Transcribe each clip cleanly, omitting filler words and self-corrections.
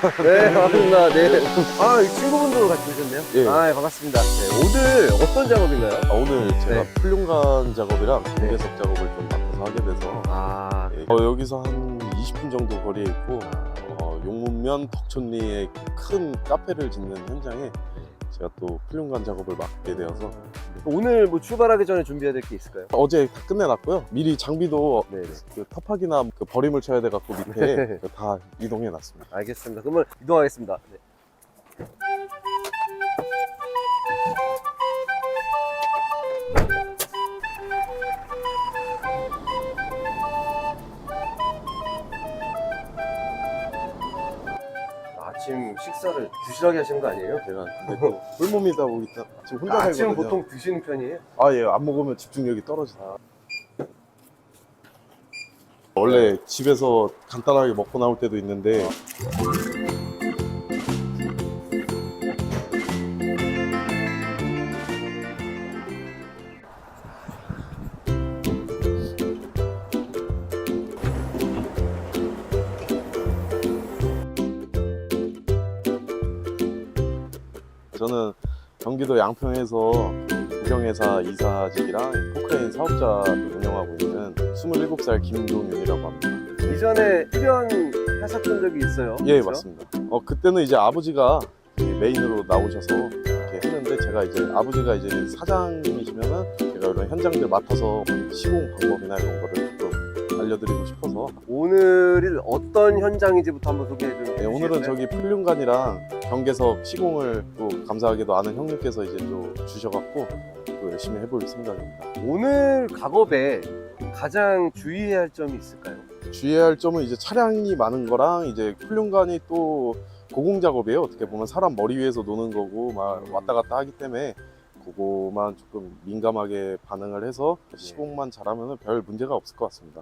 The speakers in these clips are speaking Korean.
네, 반갑습니다. 네. 아, 이 친구분도 같이 오셨네요? 예. 아, 예, 반갑습니다. 네, 오늘 어떤 작업인가요? 오늘 제가 네. 풀륜관 작업이랑 공개석 작업을 좀 맡아서 하게 돼서 아, 여기서 한 20분 정도 거리에 있고 용문면 덕천리에 큰 카페를 짓는 현장에 제가 또 풀륜관 작업을 맡게 되어서 오늘 뭐 출발하기 전에 준비해야 될 게 있을까요? 어제 다 끝내놨고요. 미리 장비도 네네. 그 터파기나 그 버림을 쳐야 돼갖고 밑에 다 이동해놨습니다. 알겠습니다. 그러면 이동하겠습니다. 네. 아침 식사를 부실하게 하시는 거 아니에요? 제가 근데 또 꿀몸이다 보니까 지금 혼자 아침은 살거든요. 보통 드시는 편이에요? 예, 안 먹으면 집중력이 떨어지다. 원래 집에서 간단하게 먹고 나올 때도 있는데 저는 경기도 양평에서 국영회사 이사직이랑 포크레인 사업자를 운영하고 있는 27살 김동윤이라고 합니다. 이전에 흡연하셨던 적이 있어요? 예, 그렇죠? 맞습니다. 그때는 이제 아버지가 메인으로 나오셔서 이렇게 했는데 제가 이제 아버지가 이제 사장님이시면은 제가 이런 현장들 맡아서 시공 방법이나 이런 거를 좀 알려드리고 싶어서 오늘은 어떤 현장인지부터 한번 소개해 좀 네, 오늘은 주시겠어요? 저기 풀륜관이랑 경계석 시공을 또 감사하게도 아는 형님께서 이제 또 주셔갖고 또 열심히 해볼 생각입니다. 오늘 작업에 가장 주의해야 할 점이 있을까요? 주의해야 할 점은 이제 차량이 많은 거랑 이제 풀륜관이 또 고공 작업이에요. 어떻게 보면 사람 머리 위에서 노는 거고 막 왔다 갔다 하기 때문에 그거만 조금 민감하게 반응을 해서 시공만 잘하면 별 문제가 없을 것 같습니다.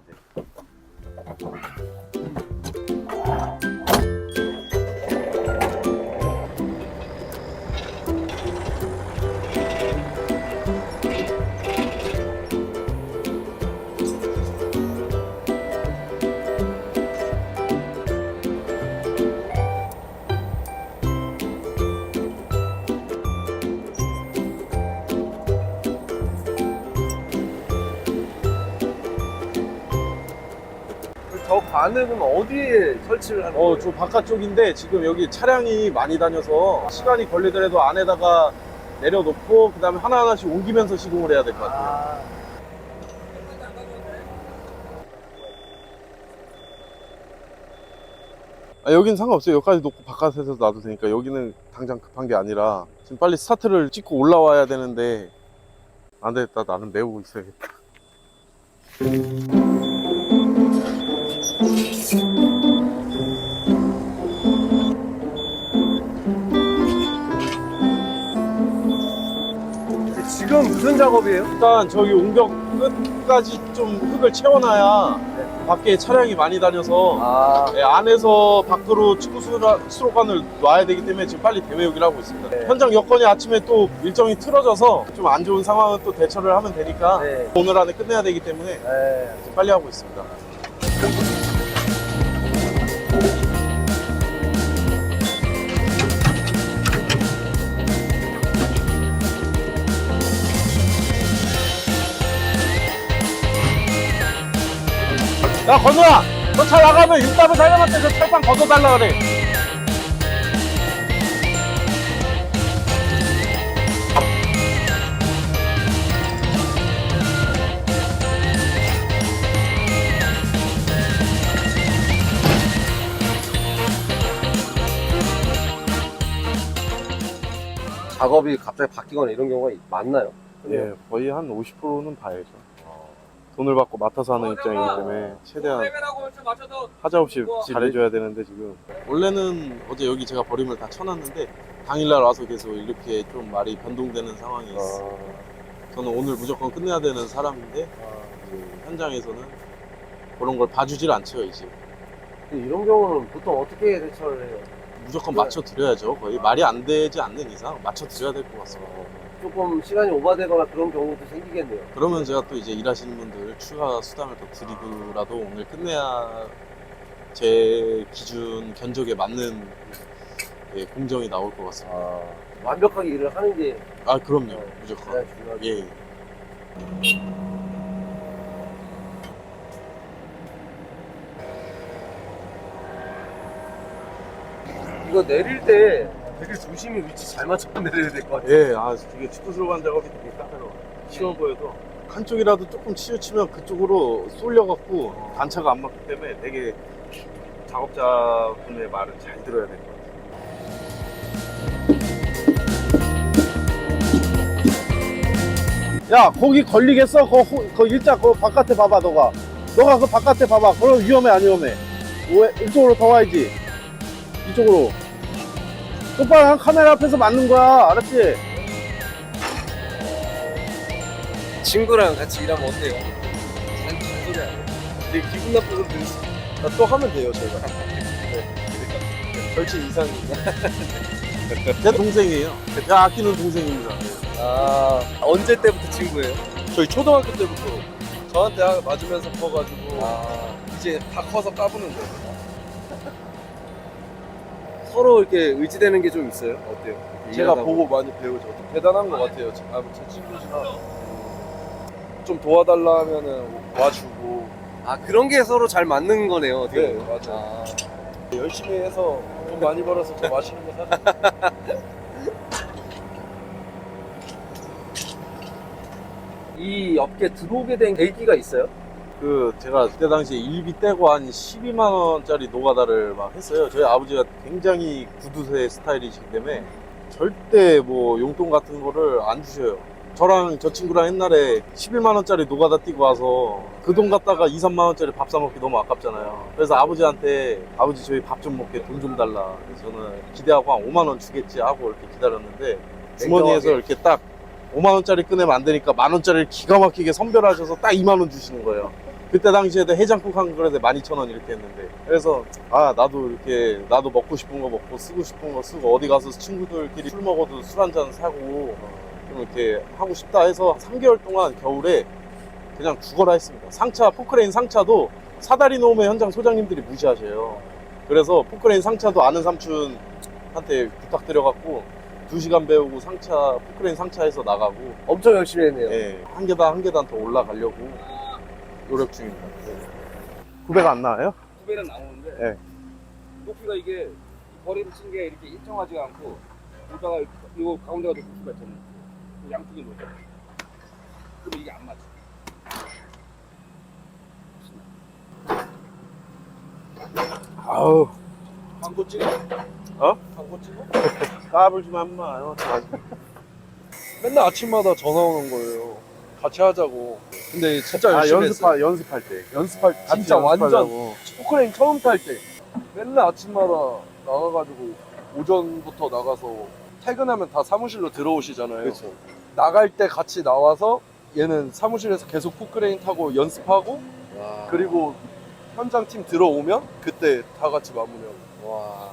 저 관은 어디에 설치를 하는 거예요? 저 바깥쪽인데 지금 여기 차량이 많이 다녀서 시간이 걸리더라도 안에다가 내려놓고 그 다음에 하나하나씩 옮기면서 시공을 해야 될 것 같아요. 아, 여기는 상관없어요. 여기까지 놓고 바깥에서 놔도 되니까 여기는 당장 급한 게 아니라 지금 빨리 스타트를 찍고 올라와야 되는데 안 되겠다. 나는 메우고 있어야겠다. 지금 무슨 작업이에요? 일단 저기 옹벽 끝까지 좀 흙을 채워놔야 밖에 차량이 많이 다녀서 아, 안에서 밖으로 축구 수로관을 놔야 되기 때문에 지금 빨리 대메우기를 하고 있습니다. 네. 현장 여건이 아침에 또 일정이 틀어져서 좀 안 좋은 상황은 또 대처를 하면 되니까 네. 오늘 안에 끝내야 되기 때문에 네. 지금 빨리 하고 있습니다. 야, 건우야! 너 차 나가면 육답을 살려봤대. 저 철판 걷어달라 그래. 작업이 갑자기 바뀌거나 이런 경우가 많나요? 예, 거의 한 50%는 봐야죠. 돈을 받고 맡아서 하는 입장이기 때문에 최대한 하자없이 잘해줘야 되는데 지금 원래는 어제 여기 제가 버림을 다 쳐놨는데 당일날 와서 계속 이렇게 좀 말이 변동되는 상황이 있어. 저는 오늘 무조건 끝내야 되는 사람인데 그 현장에서는 그런 걸 봐주질 않죠. 이제 이런 경우는 보통 어떻게 대처를 해요? 무조건 맞춰드려야죠. 거의 말이 안 되지 않는 이상 맞춰드려야 될 것 같습니다. 조금 시간이 오버되거나 그런 경우도 생기겠네요. 그러면 제가 또 이제 일하시는 분들 추가 수당을 더 드리고라도 오늘 끝내야 제 기준 견적에 맞는 예, 공정이 나올 것 같습니다. 완벽하게 일을 하는 게 그럼요. 가장 무조건. 중요하죠. 예. 이거 내릴 때 되게 조심히 위치 잘 맞춰 내려야 될 것 같아요. 예, 되게 축구스러운 작업이 되게 까다로워. 쉬워 보여도 한쪽이라도 조금 치우치면 그쪽으로 쏠려갖고 단차가 안 맞기 때문에 되게 작업자분의 말을 잘 들어야 될 것 같아요. 야, 거기 걸리겠어? 거 일자 거 바깥에 봐봐, 너가 그 바깥에 봐봐. 그럼 위험해, 안 위험해? 왜 이쪽으로 더 와야지. 이쪽으로 똑바로 카메라 앞에서 맞는 거야, 알았지? 친구랑 같이 일하면 어때요? 잔소리 안 해. 되게 기분 나쁘게 들을 수 있어요. 또 하면 돼요, 저희가. 절친 이상입니다. 제 동생이에요. 제가 아끼는 동생입니다. 언제 때부터 친구예요? 저희 초등학교 때부터 저한테 맞으면서 커가지고 이제 다 커서 까부는 거예요. 서로 이렇게 의지되는 게 좀 있어요? 어때요? 제가 일하다 보고 많이 배우죠. 대단한 것 같아요. 제 친구지만 좀 도와달라 하면은 와주고. 그런 게 서로 잘 맞는 거네요. 어떻게 네, 보면. 맞아요. 열심히 해서 돈 많이 벌어서 더 맛있는 거 사줘. 이 업계 들어오게 된 계기가 있어요? 제가 그때 당시에 일비 떼고 한 12만 원짜리 노가다를 막 했어요. 저희 아버지가 굉장히 구두쇠 스타일이시기 때문에 절대 뭐 용돈 같은 거를 안 주셔요. 저랑 저 친구랑 옛날에 11만 원짜리 노가다 뛰고 와서 그 돈 갖다가 2, 3만 원짜리 밥 사 먹기 너무 아깝잖아요. 그래서 아버지한테 아버지 저희 밥 좀 먹게 돈 좀 달라. 그래서 저는 기대하고 한 5만 원 주겠지 하고 이렇게 기다렸는데 주머니에서 이렇게 딱 5만 원짜리 꺼내면 안 되니까 만 원짜리를 기가 막히게 선별하셔서 딱 2만 원 주시는 거예요. 그때 당시에도 해장국 한 그릇에 12,000원 이렇게 했는데, 그래서 나도 먹고 싶은 거 먹고 쓰고 싶은 거 쓰고 어디 가서 친구들끼리 술 먹어도 술 한 잔 사고 좀 이렇게 하고 싶다 해서 3개월 동안 겨울에 그냥 죽어라 했습니다. 포크레인 상차도 사다리 놓으면 현장 소장님들이 무시하셔요. 그래서 포크레인 상차도 아는 삼촌한테 부탁드려갖고 2시간 배우고 포크레인 상차해서 나가고 엄청 열심히 했네요. 예, 한 계단 더 올라가려고 노력 중입니다. 구배가 안 나와요? 구배는 나오는데 네. 높이가 이게 거리를 친 게 이렇게 일정하지가 않고 보다가 이거 가운데가 좀 높이가 있잖아요. 양쪽이 놓죠. 그럼 이게 안 맞아. 아우, 광고 찍어? 어? 광고 찍어? 까불지 마. 맨날 아침마다 전화 오는 거예요. 같이 하자고. 근데 진짜 열심히 했어요. 연습할 때. 연습할 때 진짜 완전 포크레인 처음 탈 때 맨날 아침마다 나가가지고 오전부터 나가서 퇴근하면 다 사무실로 들어오시잖아요. 그렇죠. 나갈 때 같이 나와서 얘는 사무실에서 계속 포크레인 타고 연습하고 그리고 현장 팀 들어오면 그때 다 같이 마무리하고 와.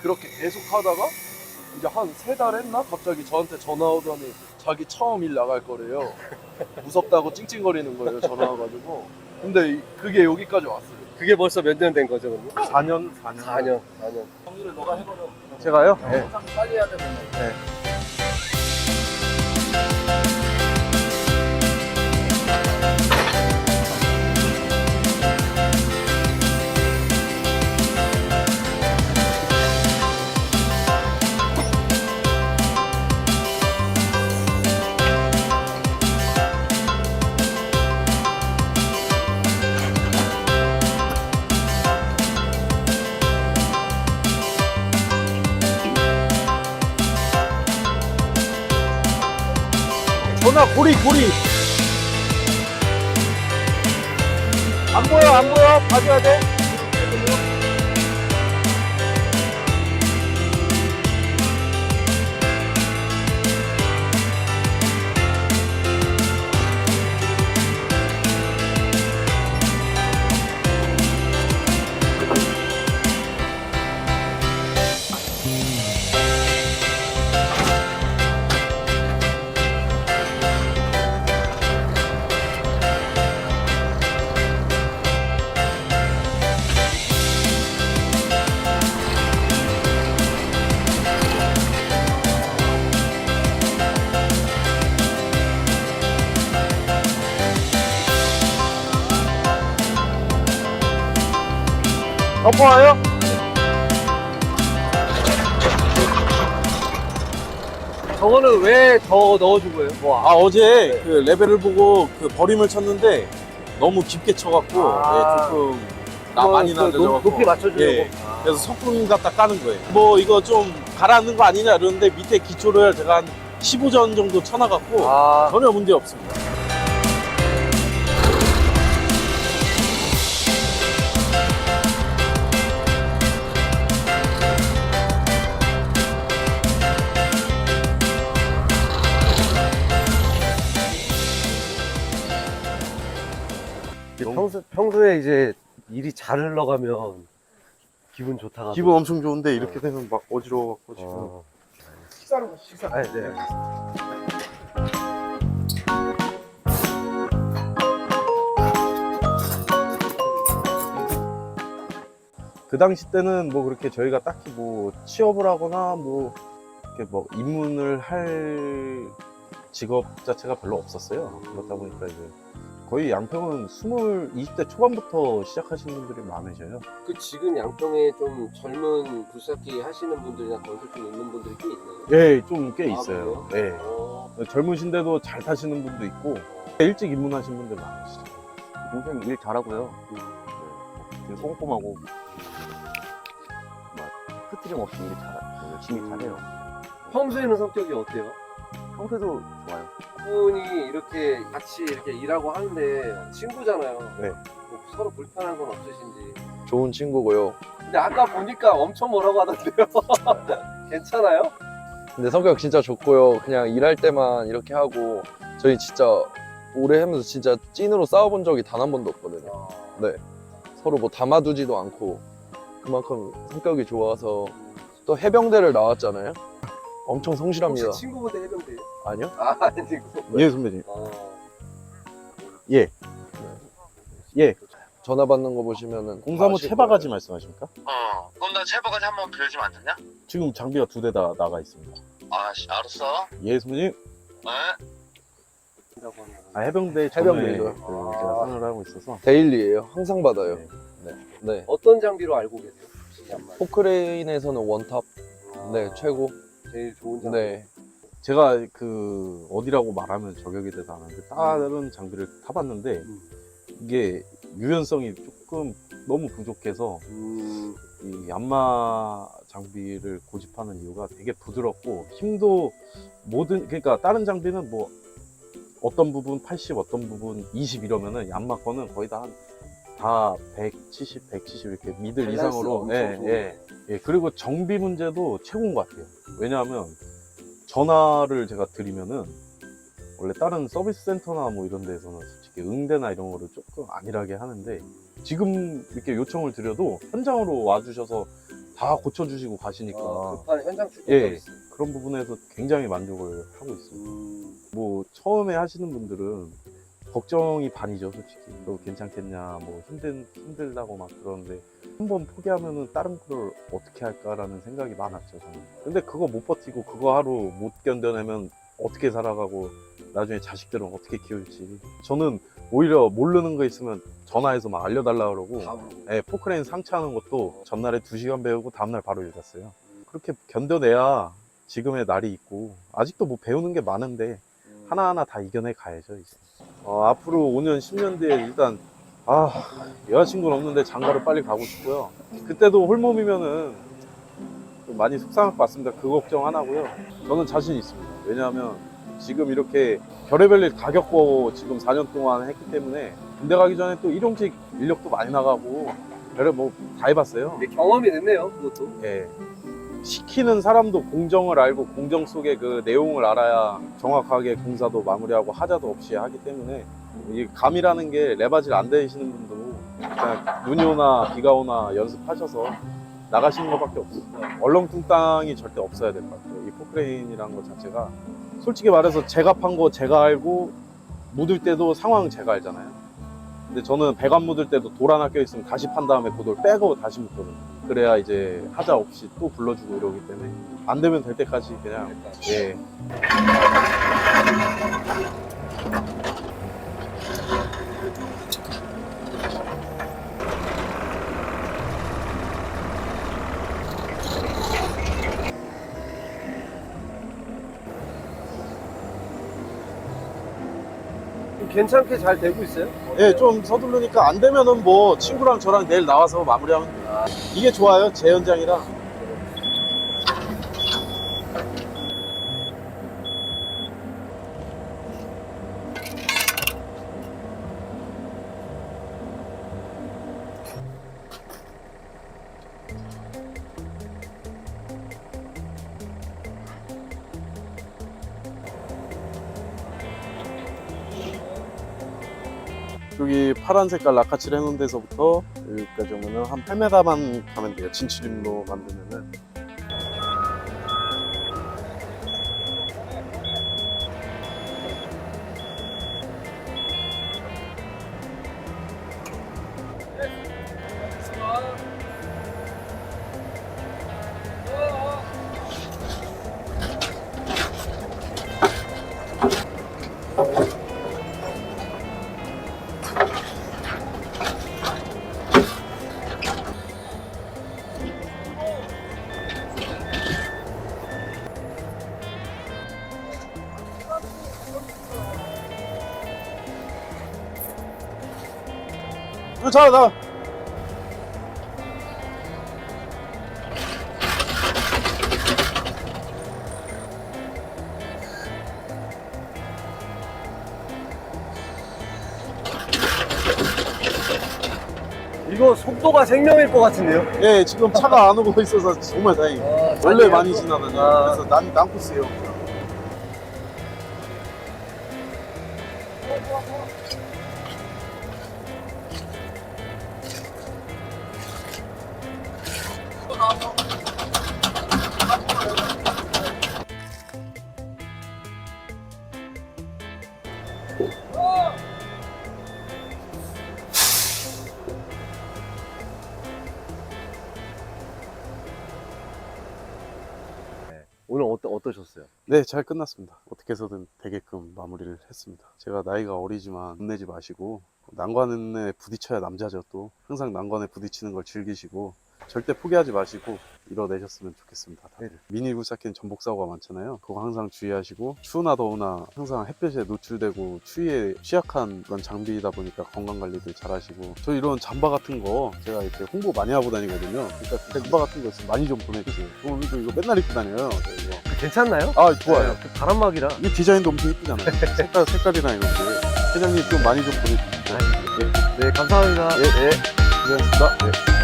그렇게 계속 하다가 이제 한 3달 했나? 갑자기 저한테 전화 오더니 자기 처음 일 나갈 거래요. 무섭다고 찡찡거리는 거예요, 전화 와가지고. 근데 그게 여기까지 왔어요. 그게 벌써 몇 년 된 거죠, 그러면? 4년. 4년. 정리를 너가 해버려. 제가요? 네. 항상 빨리 해야 되는 거. 전화 고리. 안 보여. 봐줘야 돼. 덮어와요? 저거는 왜 더 넣어준 거예요? 뭐, 아, 어제 그 레벨을 보고 그 버림을 쳤는데 너무 깊게 쳐갖고 예, 조금 많이 낮아져갖고 높이 맞춰주려고. 예, 그래서 석궁 갖다 까는 거예요. 뭐 이거 좀 가라앉는 거 아니냐 이러는데 밑에 기초를 제가 한 15전 정도 쳐놔갖고 전혀 문제 없습니다. 평소에 이제 일이 잘 흘러가면 기분 좋다가. 기분 엄청 좋은데 이렇게 되면 막 어지러워갖고 지금. 식사로 식사. 네, 네. 그 당시 때는 뭐 그렇게 저희가 딱히 뭐 취업을 하거나 뭐 이렇게 뭐 입문을 할 직업 자체가 별로 없었어요. 그렇다 보니까 이제 거의 양평은 20대 초반부터 시작하시는 분들이 많으셔요. 그 지금 양평에 좀 젊은 굴삭기 하시는 분들이나 건설중 있는 분들이 꽤 있나요? 예, 좀 꽤 아, 있어요. 그래요? 예. 젊으신데도 잘 타시는 분도 있고 일찍 입문하신 분들 많으시죠. 동생 일 잘하고요. 되게 꼼꼼하고 막 흐트림 없이 일 열심히 잘해요. 평소에는 성격이 어때요? 평소에도 좋아요. 분이 이렇게 같이 이렇게 일하고 하는데 친구잖아요. 네. 뭐 서로 불편한 건 없으신지. 좋은 친구고요. 근데 아까 보니까 엄청 뭐라고 하던데요? 괜찮아요? 근데 성격 진짜 좋고요. 그냥 일할 때만 이렇게 하고 저희 진짜 오래 하면서 진짜 찐으로 싸워본 적이 단 한 번도 없거든요. 네. 서로 뭐 담아두지도 않고 그만큼 성격이 좋아서 또 해병대를 나왔잖아요. 엄청 성실합니다. 혹시 친구분들 해병대예요? 아니요? 아, 아니고. 예, 선배님. 전화 받는 거 보시면은 공사무 아실 채바가지 거예요. 말씀하십니까? 그럼 나 채바가지 한번 빌려주면 안 되냐? 지금 장비가 2대 다 나가 있습니다. 알았어. 예, 선배님. 네? 아, 해병대 해병대죠. 제가 생활을 하고 있어서. 데일리예요. 항상 받아요. 네. 네. 어떤 장비로 알고 계세요? 혹시 한마디? 포크레인에서는 원탑. 네, 최고. 제일 좋은 장비. 네. 제가 그 어디라고 말하면 저격이 돼서 하는데 다른 장비를 타봤는데 이게 유연성이 조금 너무 부족해서 이 얀마 장비를 고집하는 이유가 되게 부드럽고 힘도 그러니까 다른 장비는 뭐 어떤 부분 80 어떤 부분 20 이러면은 얀마 거는 거의 다 170 이렇게 미들 밸런스 이상으로 엄청 좋은 예. 그리고 정비 문제도 최고인 것 같아요. 왜냐하면 전화를 제가 드리면은 원래 다른 서비스 센터나 뭐 이런 데에서는 솔직히 응대나 이런 거를 조금 안일하게 하는데 지금 이렇게 요청을 드려도 현장으로 와주셔서 다 고쳐주시고 가시니까 급한 현장 출동 예. 서비스. 그런 부분에서 굉장히 만족을 하고 있습니다. 뭐 처음에 하시는 분들은 걱정이 반이죠, 솔직히. 너 괜찮겠냐, 뭐 힘들다고 막 그러는데 한번 포기하면은 다른 걸 어떻게 할까라는 생각이 많았죠, 저는. 근데 그거 못 버티고 그거 하루 못 견뎌내면 어떻게 살아가고 나중에 자식들은 어떻게 키울지. 저는 오히려 모르는 거 있으면 전화해서 막 알려달라 그러고 예, 포크레인 상차하는 것도 전날에 2시간 배우고 다음날 바로 일 갔어요. 그렇게 견뎌내야 지금의 날이 있고 아직도 뭐 배우는 게 많은데 하나하나 다 이겨내 가야죠 이제. 앞으로 5년 10년 뒤에 일단 여자친구는 없는데 장가를 빨리 가고 싶고요. 그때도 홀몸이면은 좀 많이 속상할 것 같습니다. 그 걱정 안 하고요. 저는 자신 있습니다. 왜냐하면 지금 이렇게 별의별 일 다 겪고 지금 4년 동안 했기 때문에 군대 가기 전에 또 일용직 인력도 많이 나가고 별의 뭐 다 해봤어요. 근데 경험이 됐네요, 그것도. 예. 시키는 사람도 공정을 알고 공정 속의 그 내용을 알아야 정확하게 공사도 마무리하고 하자도 없이 하기 때문에 이 감이라는 게 레바질 안 되시는 분도 그냥 눈이 오나 비가 오나 연습하셔서 나가시는 것밖에 없어요. 얼렁뚱땅이 절대 없어야 될 것 같아요. 이 포크레인이라는 것 자체가 솔직히 말해서 제가 판 거 제가 알고 묻을 때도 상황 제가 알잖아요. 근데 저는 배관 묻을 때도 돌 하나 껴있으면 다시 판 다음에 그 돌 빼고 다시 묻거든요. 그래야 이제 하자 없이 또 불러주고 이러기 때문에 안 되면 될 때까지 그냥 예. 괜찮게 잘 되고 있어요? 예, 좀 서두르니까 안 되면은 뭐 친구랑 저랑 내일 나와서 마무리하면 돼요. 이게 좋아요, 제 현장이라. 여기 파란 색깔 라카칠 해놓은 데서부터 여기까지 오면은 한 8m만 가면 돼요. 진출입로 만들면은. 자, 나. 이거 속도가 생명일 것 같은데요? 예, 지금 차가 안 오고 있어서 정말 다행이에요. 원래 많이 지나다녀요. 그래서 난 코스예요. 오늘 어떠셨어요? 네, 잘 끝났습니다. 어떻게 해서든 되게끔 마무리를 했습니다. 제가 나이가 어리지만 겁내지 마시고 난관에 부딪혀야 남자죠. 또 항상 난관에 부딪히는 걸 즐기시고 절대 포기하지 마시고 이뤄내셨으면 좋겠습니다. 다들. 미니 굴삭기는 전복 사고가 많잖아요. 그거 항상 주의하시고 추우나 더우나 항상 햇볕에 노출되고 추위에 취약한 그런 장비이다 보니까 건강관리들 잘 하시고 저 이런 잠바 같은 거 제가 이렇게 홍보 많이 하고 다니거든요. 그러니까 잠바 같은 거 있으면 많이 좀 보내주세요. 오늘도 이거 맨날 입고 다녀요. 이거. 괜찮나요? 아, 좋아요. 네, 바람막이라. 이 디자인도 엄청 이쁘잖아요. 색깔이나 이런 게. 회장님 좀 많이 좀 보내주세요. 네, 감사합니다. 예, 예. 고생하셨습니다. 예.